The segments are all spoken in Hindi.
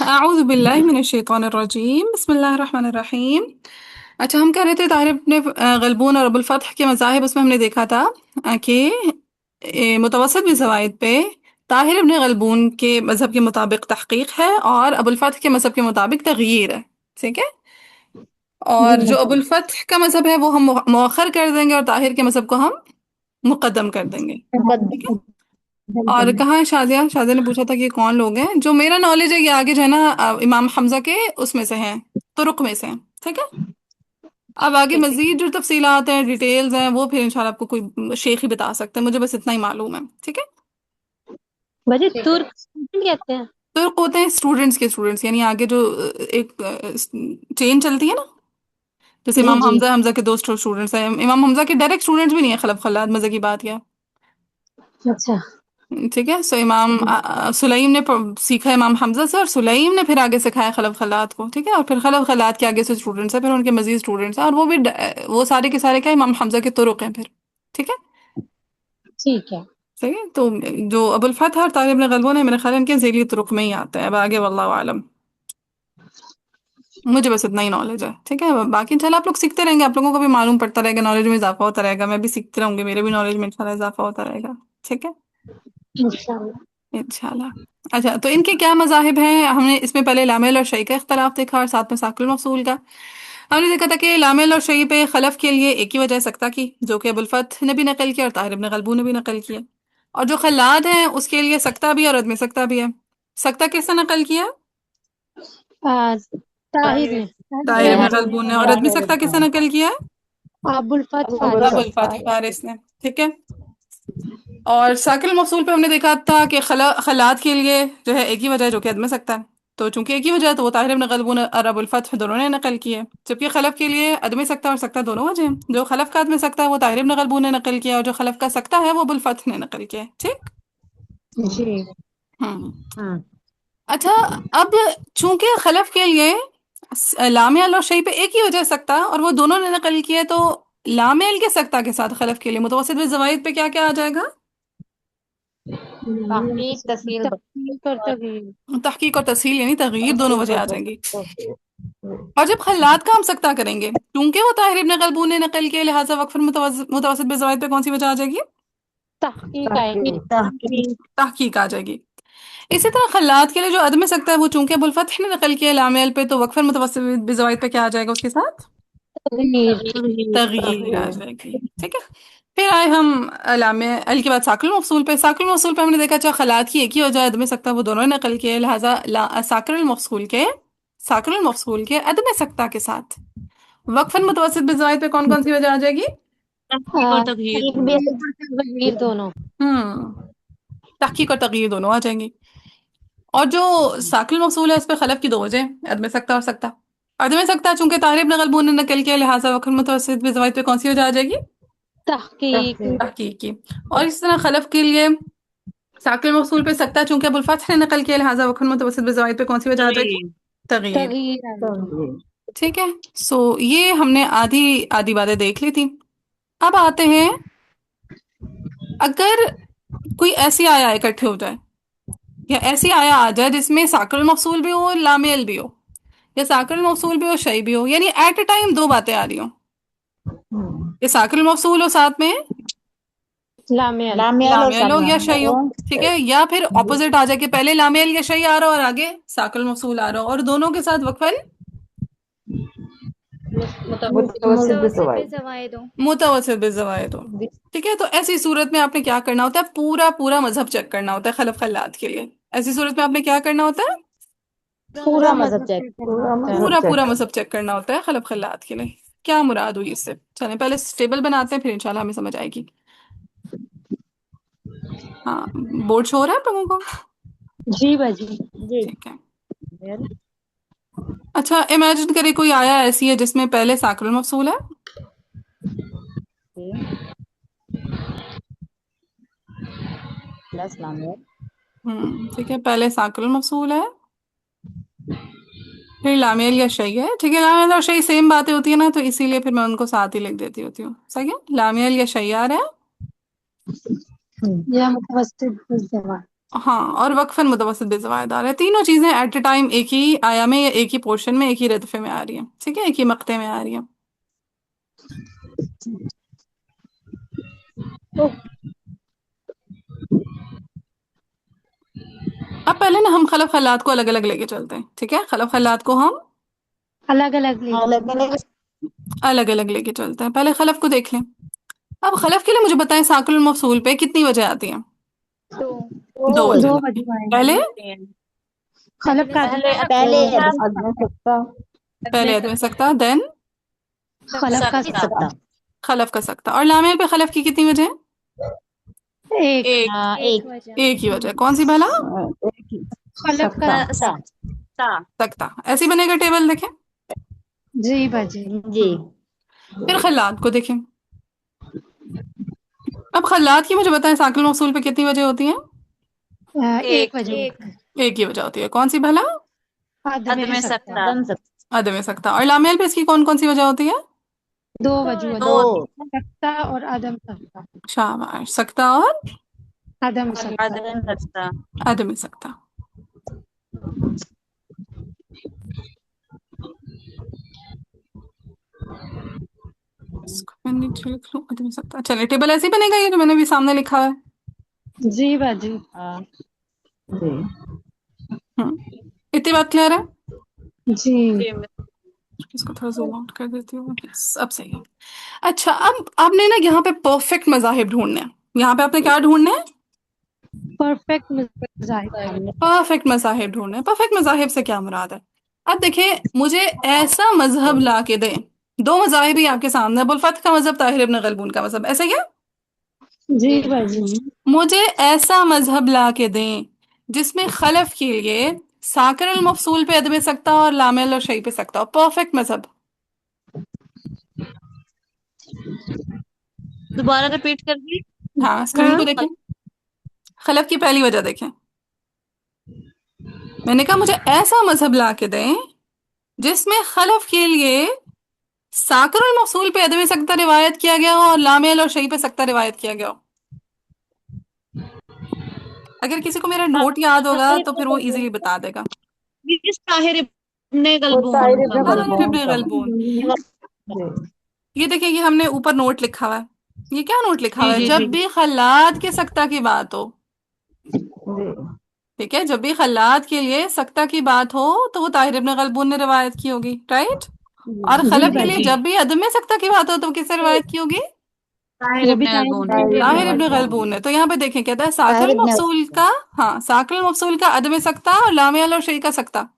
अऊज़ु बिल्लाहि मिनश शैतानिर रजीम बिस्मिल्लाहिर रहमानिर रहीम। अच्छा, हम कह रहे थे ताहिर इब्न गलबून और अबुल फतह के मज़ाहिब, उसमें हमने देखा था कि मुतवस्सित भी ज़वाइद पे ताहिर इब्न गलबून के मज़हब के मुताबिक तहक़ीक़ है और अबुल फतह के मज़हब के मुताबिक तग़यीर है। ठीक है। जी और जो जी। अबुल फतह का मज़हब है वो हम मुअख्खर कर देंगे और ताहिर के मज़हब को हम मुक़द्दम कर देंगे। ठीक है। मुकद्दम और मुकद्दम। कहाँ है शादिया? शादिया ने पूछा था कि कौन लोग हैं। जो मेरा नॉलेज है ये आगे जो है ना, इमाम हमजा के उसमें से हैं, तुरुक में से हैं। ठीक है। अब आगे ठीक है। मजीद जो तफसीलात हैं, डिटेल्स हैं, वो फिर इंशाल्लाह आपको कोई शेख ही बता सकते हैं। मुझे बस इतना ही मालूम है। ठीक है। मुझे तुर्क कहते हैं। तुर्क होते हैं स्टूडेंट्स के स्टूडेंट्स, यानी आगे जो एक चेन चलती है ना, जैसे जी इमाम जी। हमजा, हमजा के दो स्टूडेंट्स हैं। इमाम हमजा के डायरेक्ट स्टूडेंट्स भी नहीं है खलफ खल्लाद, मजे की बात यह। अच्छा। ठीक है। सो इमाम सुलैम ने सीखा इमाम हमजा से, और सुलैम ने फिर आगे सिखाया खलफ खलात को। ठीक है। और फिर खलफ खलात के आगे से स्टूडेंट्स हैं, फिर उनके मजीद स्टूडेंट्स हैं, और वो भी वो सारे के सारे क्या इमाम हमजा के तुरुक हैं फिर। ठीक है। ठीक है। सही है। तो जो अबुल फतह और तारिब इब्न गलबून है, मेरे ख्याल इनके ज़ेली तुरुक में ही आते हैं। अब आगे वल्लाहु आलम, मुझे बस इतना ही नॉलेज है। ठीक है। बाकी इंशाल्लाह आप लोग सीखते रहेंगे, आप लोगों को भी मालूम पड़ता रहेगा, नॉलेज में इजाफा होता रहेगा। मैं भी सीखती रहूंगी, मेरे भी नॉलेज में इंशाल्लाह इजाफा होता रहेगा। ठीक है। इंशाल्लाह। इंशाल्लाह। अच्छा, तो इनके क्या मज़ाहिब हैं? हमने इसमें पहले लामेल और शई का इख्तलाफ देखा, और साथ में साकिल मफसूल का। हमने देखा था कि लामेल और शई पे खलफ के लिए एक ही वजह है, सकता की, जो कि अबुल फतह ने भी नकल किया और ताहिर इब्न गलबू ने भी नकल किया। और जो खल्लाद हैं उसके लिए सकता भी और अदम सकता भी है। सकता किसने नकल किया? आज ताहिर ने। ताहिर इब्न ताहिर गलबू ने। और अदमी सकता किसने नकल किया है? अबुल फत अबुल फारिस। फतह फारिस ने। ठीक है। और साकिल मौसूल पे हमने देखा था कि खलात के लिए जो है एक ही वजह है, जो कि अदम सकता है। तो चूंकि एक ही वजह है तो वो ताहिर इब्न गलबून और अबुल फतह दोनों ने नकल की है। जबकि खलफ के लिए अदम सकता और सकता दोनों वजह हैं। जो खलफ का अदम सकता है वो ताहिर इब्न गलबून ने नकल किया, और जो खलफ का सकता है वो अबुल फतह ने नकल किया है। ठीक। जी। हम्म। हाँ। अच्छा, अब चूंकि खलफ के लिए लामेल और शई पे एक ही वजह सकता और वो दोनों ने नकल किया है, तो लामेल के सकता के साथ खलफ के लिए मुतवस्सित बिल ज़वाइद पे क्या क्या आ जाएगा? तहकीक तस्हील तहकीक और तगयीर। तहकीक और तस्हील, यानी तगयीर, दोनों तहकीक वजह और आ जाएंगी। तस्हील। और जब खल्लात का हम सकता करेंगे, क्योंकि वो ताहिर इब्न गलबून ने नकल किया, लिहाजा वक्फन मुतवस्सित बिल ज़वाइद पे कौन सी वजह आ जाएगी? तहकीक आएगी। तहकीक तहकीक। तहकीक आ जाएगी। इसी तरह खल्लात के लिए जो अदम सकता है, वो चूंकि अबुल फतह ने नकल किया लामेल पे, तो वक्फन मुतवस्सित बिल ज़वाइद पे क्या आ जाएगा उसके साथ? तगयीर। तगयीर आ जाएगी। ठीक है। फिर आए हम लामे अल के बाद साकिल मफसूल पे। साकिल मफसूल पे हमने देखा चाहे खलात की एक ही वजह अदम सकता, वो दोनों ने नकल किए, लिहाजा साकिल मफसूल के अदम सकता के साथ वक्फन मुतवस्सित बिल ज़वाइद पे कौन कौन सी वजह आ जाएगी? तहकीक और तगयीर तहकीक भी दोनों। आएगी और तगयीर दोनों। हम्म। तहकीक और तगयीर दोनों आ जाएंगी। और जो साकिल मौसूल है, उस पे खलफ की दो वजह हैं, अदम सकता और सकता। अदम सकता चूंकि तारिब इब्न गलबून ने नकल किया, लिहाजा वक्फन मुतवस्सित बिल ज़वाइद पे कौन सी वजह आ जाएगी? तहकीक। तहकीक। तहकीक की। और इस तरह खलफ के लिए साकिल मौसूल पे सकता चूंकि अबुल फतह ने नकल किया, लिहाजा वक्फन मुतवस्सित बिल ज़वाइद पे कौन सी वजह आ जाएगी? तगयीर। तगयीर। तगयीर आएगी। तगयीर। ठीक है। सो ये हमने आधी आधी बातें देख ली थी। अब आते हैं, अगर कोई ऐसी आया इकट्ठे हो जाए, या ऐसी आया आ जाए जिसमें साकिल मौसूल भी हो, लामेल भी हो, या साकिल मौसूल भी हो, शई भी हो, यानी एट ए टाइम दो बातें आ रही हो। ये साकिल मौसूल हो, साथ में लामेल। लामियल और लामेल हो या साकिल शई हो। हो। ठीक है। या फिर ऑपोजिट आ जाए कि पहले लामेल या शई आ रहा हो और आगे साकिल मौसूल आ रहा हो, और दोनों के साथ वक्फल मुतवस्सित मुतवस्सित बिज़वाइद। बिज़वाइद हो। मुतवस्सित बिज़वायद हो। ठीक है। तो ऐसी सूरत में आपने क्या करना होता है? पूरा पूरा मजहब चेक करना होता है खलफ खल्लात के लिए। ऐसी सूरत में आपने क्या करना होता है? पूरा पूरा मजहब मजहब चेक चेक करना पूरा होता है। मजहब पूरा चेक। पूरा मजहब चेक करना होता है खलफ खल्लात के लिए। क्या मुराद हुई इससे? चलें पहले टेबल बनाते हैं, फिर इंशाल्लाह हमें समझ आएगी। हाँ, बोर्ड शो हो रहा है आप लोगों को? जी बाजी। जी। ठीक है। अच्छा, इमेजिन करें कोई आया ऐसी है जिसमें पहले साकिल मफसूल है। प्लस लामियल। ठीक है। पहले साकिल मफसूल है, फिर लामेल या शई है। ठीक है। लामेल और शई सेम बातें होती है ना, तो इसीलिए फिर मैं उनको साथ ही लिख देती होती हूँ। सही है। लामेल या शई आ रहा है, या मुतवस्सित बिज़वाइद। हाँ, और वक्फन मुतवस्सित बेज़वायद आ रहा है। तीनों चीजें एट ए टाइम एक ही आया में या एक ही पोर्शन में एक ही रदफे में आ रही है, ठीक है, एक ही मक्ते में आ रही है। तो अब पहले ना हम खलफ खलात को अलग अलग लेके चलते हैं, ठीक है, खलफ खलात को हम अलग अलग अलग अलग अलग अलग लेके चलते हैं। पहले खलफ को देख लें। अब खलफ के लिए मुझे बताएं साकिल मफसूल पे कितनी वजह आती है? दो दो वजह दो आती है। वजह पहले आएंगी। खलफ का पहले पहले अदम सकता पहले अदम सकता, देन खलफ का सकता खलफ का सकता। और लामेल पे खलफ की कितनी वजह है? एक एक। एक एक ही वजह, कौन सी भला? एक ही खलफ का सकता सकता। ऐसे ही बनेगा टेबल, देखें। जी बाजी। जी फिर खल्लात को देखें। अब खल्लात की मुझे बताएं साकिल मौसूल पे कितनी वजह होती है? एक वजह एक ही वजह होती है, कौन सी भला? आदमी सकता अदम सकता अदम सकता। और लामेल पे इसकी कौन कौन सी वजह होती है? दो वजह दो सकता और आदम सकता। शाबाश, सकता और आदम सकता। अदम सकता अदम सकता। इसको मैं नीचे लिख लूं, अदम सकता। चलिए, टेबल ऐसे ही बनेगा ये जो मैंने भी सामने लिखा है। जी बाजी। जी इतनी बात क्लियर है? जी इसको थोड़ा जूम आउट कर देती हूँ। Yes, अब सही है। अच्छा, अब आपने ना यहाँ पे परफेक्ट मजाहिब ढूंढने हैं। यहाँ पे आपने क्या ढूंढने हैं? परफेक्ट मज़ाहिब। परफेक्ट मजाहिब ढूंढने हैं। परफेक्ट मजाहिब से क्या मुराद है? अब देखिए, मुझे ऐसा मजहब ला के दें। दो मजाहिब ही आपके सामने, अबुल फतह का मजहब, ताहिर इब्न गलबून का मजहब, ऐसे क्या? जी बाजी। मुझे ऐसा मजहब ला के दें जिसमें खलफ के लिए साकिर अल मफसूल पे अदम सकता और लामेल और शई पे सकता हो। परफेक्ट मजहब। दोबारा रिपीट कर दी हाँ, स्क्रीन को हाँ देखें। खलफ की पहली वजह देखें। मैंने कहा मुझे ऐसा मजहब ला के दें जिसमें खलफ के लिए साकिर अल मफसूल पे अदम सकता रिवायत किया गया हो और लामेल और शई पे सकता रिवायत किया गया हो। अगर किसी को मेरा नोट याद होगा तो फिर वो इजीली बता देगा। इस ताहिर इब्ने गलबून का ताहिर मजहब इब्न गलबून। जी ये देखिए, ये हमने ऊपर नोट लिखा हुआ है। ये क्या नोट लिखा जी हुआ है? जी जब जी भी खल्लात के सकता की बात हो, ठीक है, जब भी खल्लात के लिए सकता की बात हो तो वो ताहिर इब्न गलबून ने रिवायत की होगी, राइट। और जी खलफ के लिए बाजी। जब भी अदम में सकता की बात हो तो वो किससे रिवायत की होगी? ताहिर वो भी इब्ने गलबून ताहिर इब्न गलबून ने। तो यहाँ पे देखें, कहता है साकिल मफसूल का, हाँ, साकिल मफसूल का अदम सकता और लामियल और शई का सकता।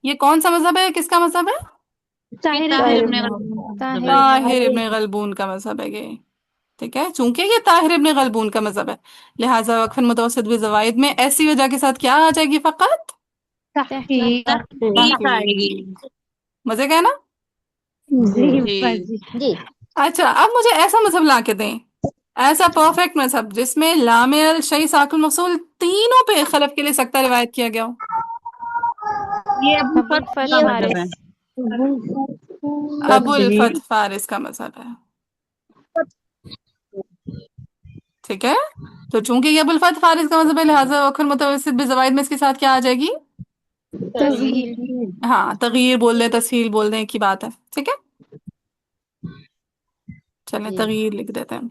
ये कौन सा मजहब है, किसका मजहब है? ये ताहिर ताहिर इब्न इब्ने गलबून का मजहब है ताहिर इब्न गलबून का मजहब है ये, ठीक है। चूंकि ये ताहिर इब्न गलबून का मजहब है, लिहाजा वक्फन मुतवस्सित भी जवाइद में ऐसी वजह के साथ क्या आ जाएगी? फकत तहकीक। तहकीक आएगी तहकीक। मजे का है ना? जी जी बाजी। जी अच्छा, अब मुझे ऐसा मजहब ला के दें, ऐसा परफेक्ट मजहब जिसमें लामेल शई साकिल मौसूल तीनों पे खलफ के लिए सकता रिवायत किया गया हो। ये अबुल अबुल फतह का फतह मजहब है अबुल फत फारिस का मजहब है, ठीक है। तो चूंकि ये अबुल फत फारिस का मजहब है, लिहाजा वक्फन मुतवस्सित भी जवाइद में इसके साथ क्या आ जाएगी? तज़हीर। हाँ, तगयीर बोल दें, तस्हील बोल दें, एक ही बात है, ठीक है। चलें, जी तगयीर लिख देते हैं।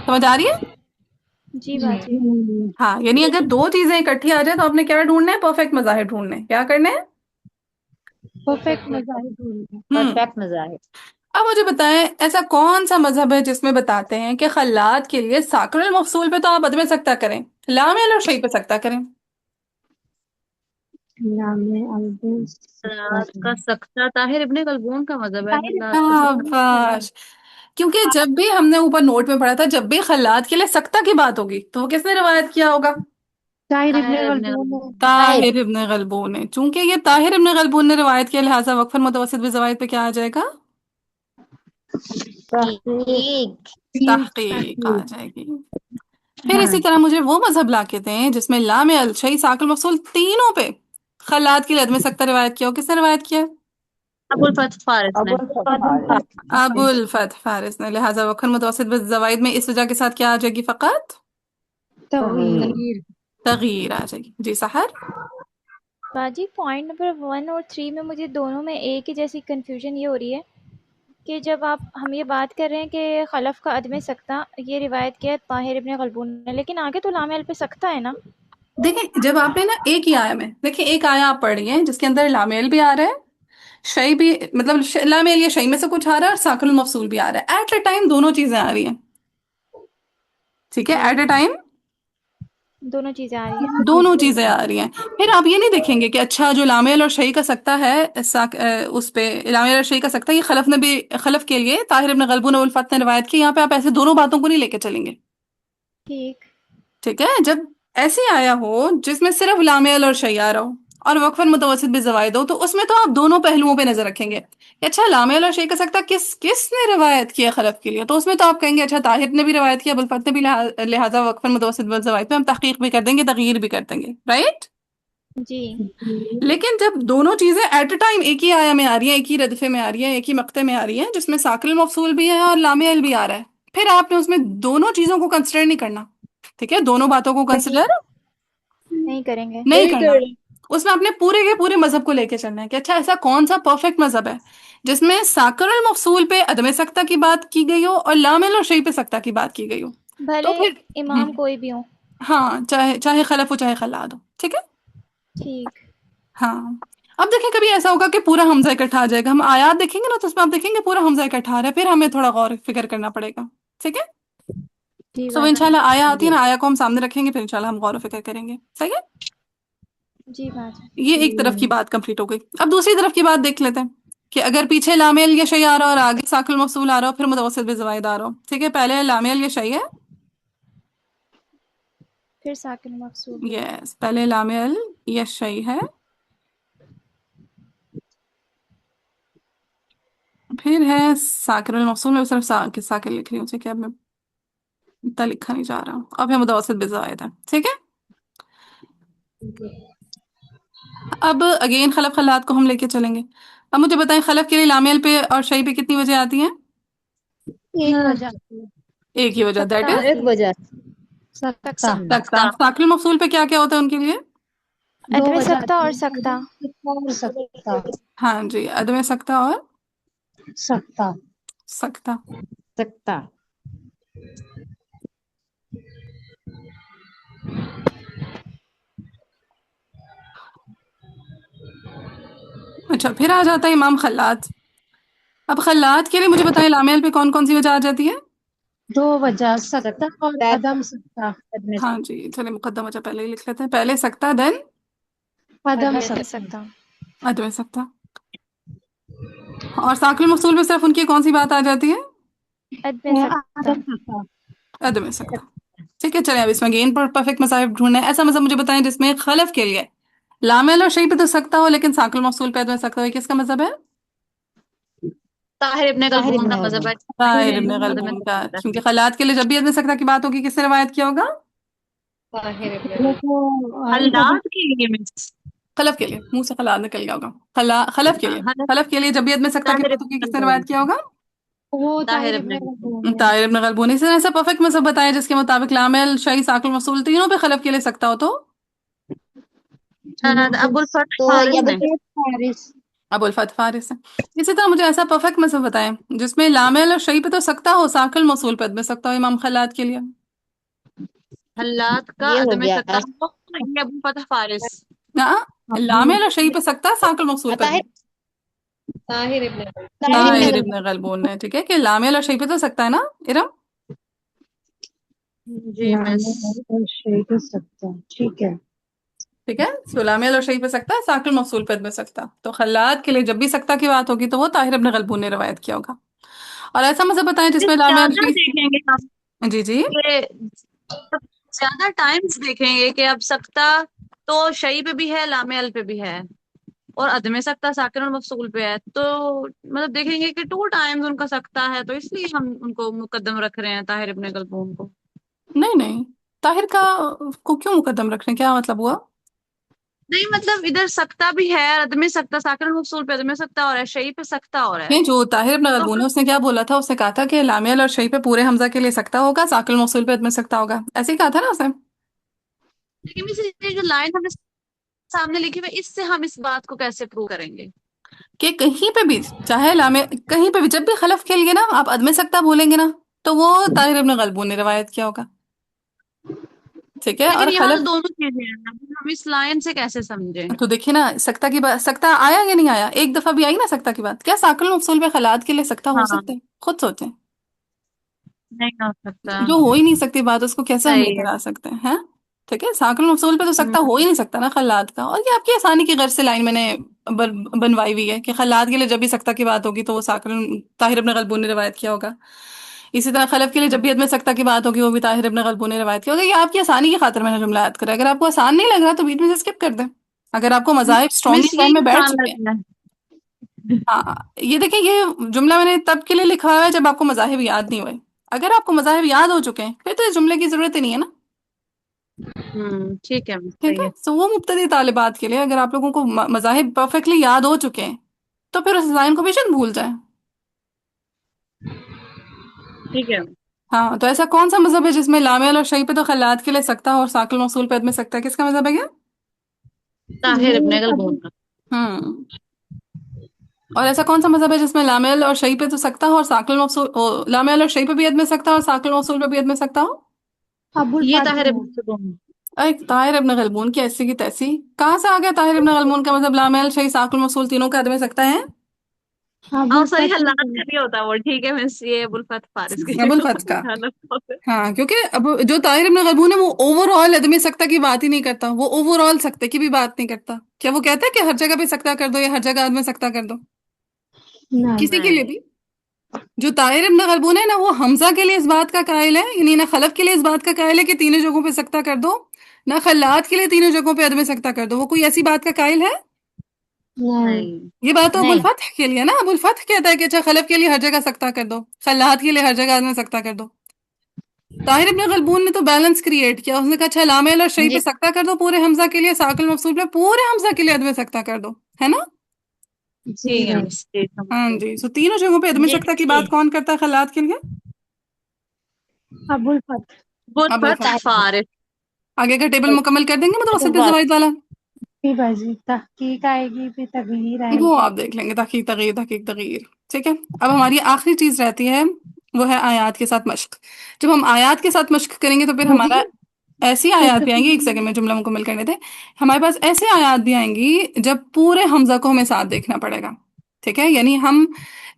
समझ आ रही है? जी बाजी हाँ, यानी अगर दो चीजें इकट्ठी आ जाए तो आपने क्या ढूंढना है? परफेक्ट मजाहिर ढूंढने हैं। क्या करने हैं? परफेक्ट मज़ाहिब ढूंढना। हम्म। परफेक्ट मजहब अब मुझे बताएं, ऐसा कौन सा मजहब है जिसमें बताते हैं कि खल्लात के लिए साकिर मफसूल पे तो आप अदम सकता करें, लामेल और शई पे सकता करें। नामे अब्दुल रात का सख्ता ताहिर इब्ने गलबून का मजहब है ताहिर रात का सख्ता शाबाश। क्योंकि जब भी हमने ऊपर नोट में पढ़ा था, जब भी खल्लात के लिए सकता की बात होगी तो वो किसने रिवायत किया होगा? ताहिर इब्न ताहिर इब्ने गलबून गलबून ताहिर इब्न गलबून ने। चूंकि ये ताहिर इब्न गलबून ने रिवायत किया, लिहाजा वक्फन मुतवस्सित भी ज़वाइद पे क्या आ जाएगा? तहकीक तहकीक आ जाएगी। फिर इसी तरह मुझे वो मजहब ला के दें जिसमें लाम अल शई साकिल मफसूल तीनों पे खल्लात की लद में सकता रिवायत किया हो। किसने रिवायत किया है? अबुल फतह फारिस ने अबुल फतह फारिस ने। लिहाजा वक्फन मुतवस्सित भी ज़वाइद में इस वजह के साथ क्या आ जाएगी? फकत तगीर। तगीर आ जाएगी जी। सहर। बाजी पॉइंट नंबर 1 और 3 में मुझे दोनों में एक ही जैसी कंफ्यूजन ये हो रही है कि जब हम ये बात कर रहे हैं कि खलफ का अदम सख्ता ये रिवायत किया है ताहिर इब्न गलबून ने, लेकिन आगे तो लामेल पे सख्ता है ना। देखिए जब आपने ना एक ही आया में, देखिए एक आया आप पढ़ी है जिसके अंदर लामेल भी आ रहा है, शई भी, मतलब लामेल या शई में से कुछ आ रहा है और साकिल मफसूल भी आ रहा है। एट अ टाइम दोनों चीजें आ रही हैं। ठीक है, जी एट अ टाइम दोनों चीज़ें आ रही हैं। दोनों चीजें आ रही हैं। फिर आप ये नहीं देखेंगे कि अच्छा जो लामेल और शई का सकता है उस पे लामेल और शई का सकता है, ये खलफ ने भी, खलफ के लिए ताहिर इब्न गलबून अबुल फत ने रिवायत की, यहाँ पे आप ऐसे दोनों बातों को नहीं लेके चलेंगे। ठीक। ठीक है, जब ऐसे आया हो जिसमें सिर्फ लामेल और शई आ रहा हो और वक्फन मुतवस्सित भी जवायद हो, तो उसमें तो आप दोनों पहलुओं पे नजर रखेंगे कि अच्छा लामेल और शई का सकता किसने रिवायत किया खलफ के लिए, तो उसमें तो आप कहेंगे अच्छा ताहिर ने भी रिवायत किया, अबुल फत ने भी, लिहाजा वक्फन मुतवस्सित भी जवायद पे हम तहकीक भी कर देंगे, तगयीर भी कर देंगे, राइट। जी लेकिन जब दोनों चीजें एट अ टाइम एक ही आया में आ रही हैं, एक ही रदफे में आ रही हैं, एक ही मक्ते में आ रही हैं, जिसमें साकिल मफसूल भी है और लामेल भी आ रहा है, फिर आपने उसमें दोनों चीजों को कंसिडर नहीं करना। ठीक है, दोनों बातों को कंसिडर नहीं करेंगे। नहीं करना। उसमें अपने पूरे के पूरे मजहब को लेके चलना है कि अच्छा ऐसा कौन सा परफेक्ट मजहब है जिसमें साकिल और मफसूल पे अदम सख्ता की बात की गई हो और लामेल और शई पे सख्ता की बात की गई हो। तो भले फिर इमाम कोई भी हो। हाँ, चाहे चाहे खलफ हो चाहे खल्लाद हो। ठीक है। ठीक। हाँ, अब देखें कभी ऐसा होगा कि पूरा हमजा इकट्ठा आ जाएगा, हम आयात देखेंगे ना तो उसमें आप देखेंगे पूरा हमजा इकट्ठा आ रहा है, फिर हमें थोड़ा गौर फिक्र करना पड़ेगा। ठीक है, जी सो बाजी। इंशाल्लाह आया आती है ना, आया को हम सामने रखेंगे, फिर इंशाल्लाह हम गौर फिक्र करेंगे। सही है, जी बाजी। ये एक तरफ की बात कंप्लीट हो गई। अब दूसरी तरफ की बात देख लेते हैं कि अगर पीछे लामेल या शै आ रहा हो और आगे साकिल मफसूल आ रहा हो, फिर मुतवस्सित भी ज़वाइद आ रहा हो। ठीक है, पहले लामेल या शै है, फिर साकिन मकसूद। यस, पहले लामेल या शै है, फिर है साकिल मफसूल में सिर्फ साकिल लिख रही हूँ। ठीक है, अब मैं इतना लिखा नहीं जा रहा, अब है मुतवस्सित भी ज़वाइद है। ठीक है, अब अगेन खलफ खल्लात को हम लेके चलेंगे। अब मुझे बताएं खलफ के लिए लामेल पे और शै पे कितनी वजह आती हैं? एक वजह आती है। एक ही वजह, दैट सख्ता इज आती एक है। वजह। सकता। सकता। साकिल मफसूल पे क्या क्या होता है उनके लिए? दो अदम वजह सख्ता आती और है, सख्ता। और सकता। हाँ जी, अदम सकता और सकता। सकता। सकता। अच्छा, फिर आ जाता है इमाम खल्लात। अब खल्लात के लिए मुझे बताएं लामेल पे कौन कौन सी वजह आ जाती है? दो वजह, सकता और सकता अदम सकता। हाँ जी, चलिए मुकद्दम वजह पहले ही लिख लेते हैं, पहले सकता देन अदम अदम सकता। सख्ता। अदम सकता। और साकिल मफसूल में सिर्फ उनकी कौन सी बात आ जाती है? अदम सख्ता। अदम सकता। अदम सकता। ठीक है, चलिए अब इसमें गेन पर परफेक्ट मसाइब ढूंढना है। ऐसा मसला मुझे बताएं जिसमें खलफ के लिए लामेल और शै पे तो सकता हो लेकिन साकिल मफसूल पे अदम सकता हो, ये किसका मजहब है? ताहिर इब्ने गलबून का मजहब है। ताहिर इब्न गलबून का, क्योंकि खलात के लिए जब भी अदम सकता की बात होगी किसने रवायत किया होगा? ताहिर इब्ने वो गलबून। तो इधर हल्लात के लिए मिस। खलफ के लिए, मुंह से खलात निकल गया होगा, खलफ के लिए, हल- खलफ के लिए जब भी अदम सकता की ताहिर बात होगी इब्ने किसने रवायत गलबून। किया होगा? वो ताहिर ताहिर इब्ने इब्ने गलबून। गलबून है। ताहिर इब्न गलबून। इसने ऐसा परफेक्ट मसब बताया जिसके मुताबिक लामेल शई साकिल मसूल तीनों पे खलफ के लिए सकता हो, तो अबुल फत्ह तो फारिस ये ने। बताइए फारिस। अबुल फत फारिस है। इसी तरह मुझे ऐसा परफेक्ट मसब बताएं जिसमें लामेल और शई पे तो सकता हो, साकिल मसूल पे अदम सकता हो, इमाम खल्लात के लिए। हल्लात का ये हो अदम गया सकता हो, ये अबुल फत्ह फारिस। ना, लामेल और शई पे सकता है, साकिल मसूल पे ताहिर अदम। ताहिर इब्ने गलबून। ताहिर इब्ने ताहिर गलबून। इब्न गलबून ने, ठीक है, कि लामेल और शई पे तो सकता है ना इरम। जी नाम मिस। और शेर हो सकता, ठीक है। ठीक है, सो लामेल और शई पे सकता है, साकिल मफसूल पे अदम सकता, तो खल्लात के लिए जब भी सकता की बात होगी तो वो ताहिर इब्न गलबून ने रवायत किया होगा। और ऐसा मसब बताएं जिसमें लामेल ज्यादा शई। देखेंगे हम जी जी। कि ज्यादा टाइम्स देखेंगे कि अब सकता तो शई पे भी है, लामेल पे भी है, और अदम सकता साकिन और मफसूल पे है, तो मतलब देखेंगे कि 2 टाइम्स उनका सकता है, तो इसलिए हम उनको मुकद्दम रख रहे हैं ताहिर इब्ने गलबून को। नहीं नहीं, ताहिर का को क्यों मुकद्दम रखने, क्या मतलब हुआ? नहीं मतलब इधर सकता भी है, अदम सकता साकिन और मफसूल पे अदम सकता और है, शई पे सकता और है। नहीं, जो ताहिर इब्न तो गलबून है उसने क्या बोला था, उसने कहा था कि लामियल और शई पे पूरे हमजा के लिए सकता होगा, साकिल मौसूल पे अदम सकता होगा, ऐसे ही कहा था ना उसने। लेकिन मिस ये जो लाइन हमने सामने लिखी हुई है, इससे हम इस बात को कैसे प्रूव करेंगे? कि कहीं पे भी, चाहे लामे कहीं पे भी जब भी खलफ के लिए ना आप अदम सख्ता बोलेंगे ना, तो वो ताहिर इब्न गलबून ने रिवायत किया होगा। ठीक है। लेकिन और यहाँ तो खलफ, दोनों चीजें हैं, हम इस लाइन से कैसे समझे? तो देखिए ना, सख्ता की बात, सख्ता आया या नहीं आया, एक दफा भी आई ना सख्ता की बात, क्या साकिल मफसूल पे खलात के लिए सख्ता हो सकता हाँ, है? खुद सोचें। नहीं हो सकता। जो हो ही नहीं सकती बात, उसको कैसे हम सही लेकर है। आ सकते हैं, हैं? ठीक है, साकिल मफसूल पे तो सख्ता हो ही हम्म। नहीं सकता ना खल्लात का। और ये आपकी आसानी की गर्ज से लाइन मैंने बनवाई हुई है कि खल्लात के लिए जब भी सख्ता की बात होगी तो वो साकिल ताहिर इब्न गलबून ने रिवायत किया होगा। इसी तरह खलफ के लिए जब भी अदम सख्ता की बात होगी वो भी ताहिर इब्न गलबून ने रिवायत किया होगा। ये आपकी आसानी की खातिर मैंने जुमला याद करा। अगर आपको आसान नहीं लग रहा तो बीच में से स्किप कर दें, अगर आपको मज़ाहिब स्ट्रांगली मिस ये जहन में बैठ आसान चुके लग हैं। रहा है। हाँ, ये देखें, ये जुमला मैंने तब के लिए लिखा हुआ है जब आपको मज़ाहिब याद नहीं हुए। अगर आपको मज़ाहिब याद हो चुके हैं फिर तो इस जुमले की जरूरत ही नहीं है ना। ठीक है मिस, ठीक सही है, है। तो वो मुब्तदी तालिबात के लिए, अगर आप लोगों को मज़ाहिब परफेक्टली याद हो चुके हैं तो फिर उस लाइन को बेशक भूल जाए। ठीक है। हाँ, तो ऐसा कौन सा मजहब है जिसमें लामेल और शई पे तो खल्लात के लिए सकता और साकिल मौसूल पे अदम सकता है? किसका मजहब है क्या? ताहिर ये इब्न गलबून अभी का। हम्म। और ऐसा कौन सा मजहब है जिसमें लामेल और शई पे तो सकता हो और साकिल मौसूल लामेल और शई पे भी अदम सकता और साकिल मौसूल पे भी अदम सकता हो? अबुल ये फत्ह ताहिर है। इब्न गलबून। अरे ताहिर इब्न गलबून की ऐसी की तैसी, कहाँ से आ गया ताहिर इब्न गलबून का मतलब लामेल शई साकिल मौसूल तीनों का अदम सकता है? अबुल सॉरी, फत्ह हल्लात है। का नहीं होता वो, ठीक है मिस, ये अबुल फत फारिस के लिए अबुल फथ का। होता है अलग होता है। हाँ, क्योंकि अब जो ताहिर इब्न गलबून है वो ओवरऑल अदमी सख्ता की बात ही नहीं करता, वो ओवरऑल सख्ते की भी बात नहीं करता। क्या वो कहता है कि हर जगह पे सख्ता कर दो या हर जगह अदमी सख्ता कर दो? नहीं। किसी के लिए नहीं। भी। जो ताहिर इब्न गलबून है ना, वो हमजा के लिए इस बात का कायल है, यानी ना खलफ के लिए इस बात का कायल है कि तीनों जगहों पे सख्ता कर दो, ना खल्लात के लिए तीनों जगहों पे अदमी सख्ता कर दो। वो कोई ऐसी बात का कायल है? नहीं। नहीं। ये बात तो अबुल नहीं। फतह के लिए ना। अबुल फतह कहता है कि अच्छा, खलफ के लिए हर जगह सख्ता कर दो, खल्लात के लिए हर जगह अदमी सख्ता कर दो। ताहिर इब्न गलबून ने तो बैलेंस क्रिएट किया, उसने कहा अच्छा, लामेल और शई पे जी। सख्ता कर दो पूरे हमजा के लिए, साकिल मफसूल पे पूरे हमजा के लिए अदम सख्ता कर दो, है ना? जी ठीक है नहीं। मिस, जी समझ हाँ गई। जी, सो तीनों जगहों पे अदम जी सख्ता की जी। बात कौन करता है खल्लात के लिए? अबुल फत्ह। अबुल अबुल फत फतह। फारिस। आगे का टेबल मुकम्मल कर देंगे मतलब वसत जवाइद वाला? फिर बाजी तहकीक आएगी, फिर तगहीर वो आएगी। आप देख लेंगे, तहकीक तगीर, तहकीक तगीर। ठीक है। अब हमारी आखिरी चीज रहती है, वो है आयात के साथ मश्क। जब हम आयात के साथ मश्क करेंगे तो फिर बाजी हमारा ऐसी एक आयत भी दफा आएंगी, एक सेकंड में जुमला मुकम्मल करने थे। हमारे पास ऐसे आयत भी आएंगी जब पूरे हमजा को हमें साथ देखना पड़ेगा। ठीक है, यानी हम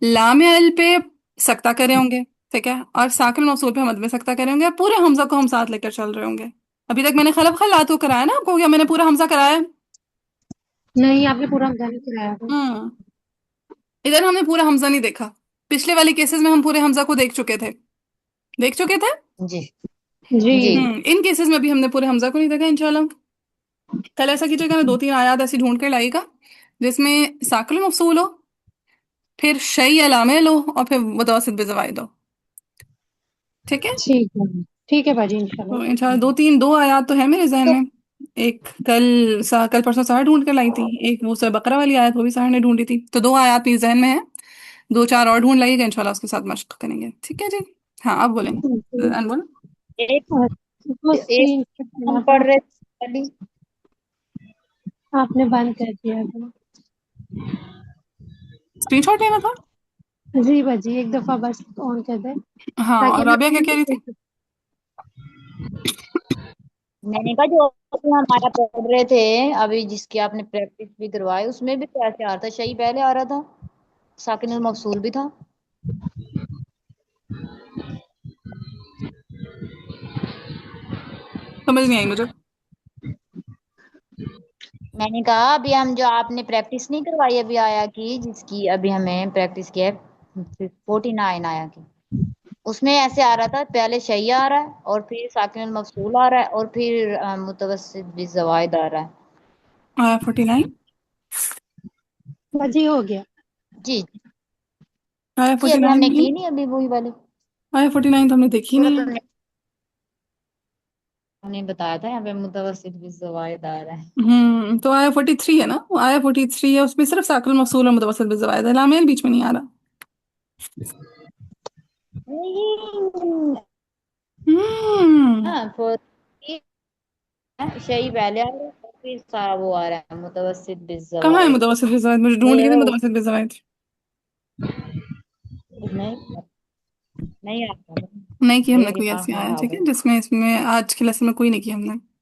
लाम अल पे सख्ता करे होंगे, ठीक है, और साकिल मौसूल पे मद में सख्ता करे होंगे, पूरे हमजा को हम साथ लेकर चल रहे होंगे। अभी तक मैंने खलब खलात को कराया ना आपको, क्या मैंने पूरा हमजा कराया है? नहीं, आपने पूरा हमजा नहीं कराया था। हम्म। इधर हमने पूरा हमजा नहीं देखा। पिछले वाले केसेस में हम पूरे हमजा को देख चुके थे, देख चुके थे। जी। जी। जी। इन केसेस में भी हमने पूरे हमजा को नहीं देखा इंशाल्लाह। कल ऐसा कीजिएगा ना, दो तीन आयात ऐसी ढूंढ कर लाइएगा जिसमें साकिल मफसूल हो, फिर शई अलामे लो, और फिर मुतवस्सित बेज़वाइद हो। ठीक है। ठीक है बाजी, इंशाल्लाह। तो इंशाल्लाह दो आयात तो है मेरे जहन में। एक कल परसों सहर ढूंढ कर लाई थी, एक वो सूरह बकरा वाली आयत वो भी सहर ने ढूंढी थी, तो दो आयात मेरे जहन में है। दो चार और ढूंढ लाइएगा, इंशाल्लाह उसके साथ मशक करेंगे। ठीक है जी। हाँ, आप बोलें, अनमोल। एक वो एक स्क्रीन हम करना था। पढ़ रहे थे अभी। आपने बंद कर दिया था। स्क्रीनशॉट लेना था। जी बाजी, एक दफा बस ऑन कर दे हाँ, ताकि और मैं राबिया क्या कह रही थी? मैंने कहा जो अभी हमारा पढ़ रहे थे अभी, जिसकी आपने प्रैक्टिस भी करवाई, उसमें भी तो ऐसे आ रहा था, शही पहले आ रहा था, साकिन और मकसूल भी था। समझ नहीं आई मुझे। मैंने कहा अभी हम जो आपने प्रैक्टिस नहीं करवाई अभी आया की, जिसकी अभी हमें प्रैक्टिस किया है 49 आया की, उसमें ऐसे आ रहा था, पहले शही आ रहा है और फिर साकिन और मकसूल आ रहा है और फिर मुतवस्सित भी जवाइद आ रहा है। आया 49। बाजी हो गया। जी आया जी, फोर्टी अभी नाइन हमने नहीं है? की नहीं अभी वही वाली। आया 49 तो हमने देखी वो नहीं तो है। हमने बताया था यहाँ पे मुतवस्सित भी जवाइद आ रहा है। तो आया 43 है ना, वो आया 43 है, उसमें सिर्फ साकिल मौसूल और मुतवस्सिल बिज़वाइद है, लामेल बीच में नहीं आ रहा। नहीं। हम्म। हाँ, शही पहले आ रहा है और फिर सारा वो आ रहा है मुतवस्सित कहाँ है बिज़वाइद। मुतवस्सित बिज़वाइद? मुझे ढूंढ मुझे के दे लगा वो मुतवस्सित बिज़वाइद। नहीं, नहीं आता। नहीं की हमने मेरे कोई दिमाग ऐसी में आया, था ठीक है, वो। जिसमें इसमें आज के लेसन में कोई नहीं की हमने।